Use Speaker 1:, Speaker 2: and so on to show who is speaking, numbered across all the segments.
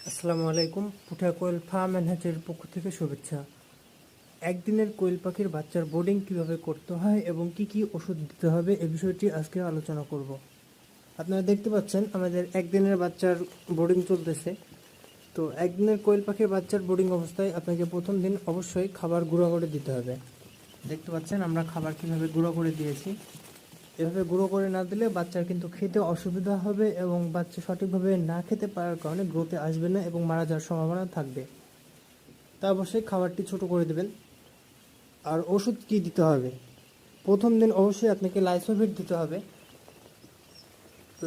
Speaker 1: আসসালামু আলাইকুম। পুঠা কোয়েল farm and হ্যাচের পক্ষ থেকে শুভেচ্ছা। একদিনের কোয়েল পাখির বাচ্চার বোর্ডিং কিভাবে করতে হয় এবং কি কি ওষুধ দিতে হবে এ বিষয়টি আজকে আলোচনা করব। আপনারা দেখতে পাচ্ছেন আমাদের একদিনের বাচ্চার বোর্ডিং চলতেছে। তো একদিনের কোয়েল পাখির বাচ্চার বোর্ডিং অবস্থায় আপনাকে প্রথম দিন অবশ্যই খাবার গুঁড়ো করে দিতে হবে। দেখতে পাচ্ছেন আমরা খাবার কিভাবে গুঁড়ো করে দিয়েছি। এভাবে গুঁড়ো করে না দিলে বাচ্চার কিন্তু খেতে অসুবিধা হবে এবং বাচ্চা সঠিকভাবে না খেতে পারার কারণে গ্রোথে আসবে না এবং মারা যাওয়ার সম্ভাবনা থাকবে। তা অবশ্যই খাবারটি ছোট করে দেবেন। আর ওষুধ কি দিতে হবে? প্রথম দিন অবশ্যই আপনাকে লাইসোভিট দিতে হবে।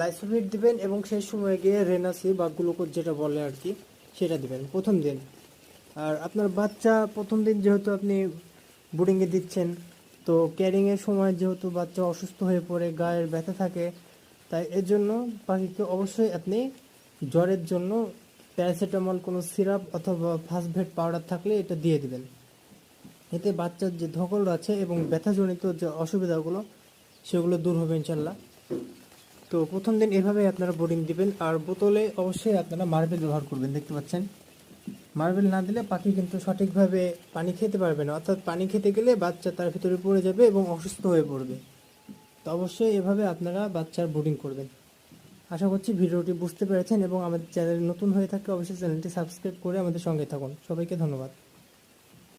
Speaker 1: লাইসোভিট দিবেন এবং সেই সময় গিয়ে রেনাসি বা গ্লুকোজ যেটা বলে আর কি সেটা দিবেন প্রথম দিন। আর আপনার বাচ্চা প্রথম দিন যেহেতু আপনি বোর্ডিংয়ে দিচ্ছেন, তো ক্যারিংয়ের সময় যেহেতু বাচ্চা অসুস্থ হয়ে পড়ে, গায়ের ব্যথা থাকে, তাই এর জন্য পাখিকে অবশ্যই আপনি জ্বরের জন্য প্যারাসিটামল কোনো সিরাপ অথবা ফাস্টভেট পাউডার থাকলে এটা দিয়ে দিবেন। এতে বাচ্চার যে ধকল আছে এবং ব্যথাজনিত যে অসুবিধাগুলো সেগুলো দূর হবে ইনশাল্লাহ। তো প্রথম দিন এভাবেই আপনারা বোর্ডিং দিবেন। আর বোতলে অবশ্যই আপনারা মার্বেল ব্যবহার করবেন। দেখতে পাচ্ছেন মার্বেল না দিলে পাখি কিন্তু সঠিকভাবে পানি খেতে পারবে না, অর্থাৎ পানি খেতে গেলে বাচ্চা তার ভিতরে পড়ে যাবে এবং অসুস্থ হয়ে পড়বে। তো অবশ্যই এভাবে আপনারা বাচ্চার বোর্ডিং করবেন। আশা করছি ভিডিওটি বুঝতে পেরেছেন এবং আমাদের চ্যানেল নতুন হয়ে থাকলে অবশ্যই চ্যানেলটি সাবস্ক্রাইব করে আমাদের সঙ্গে থাকুন। সবাইকে ধন্যবাদ।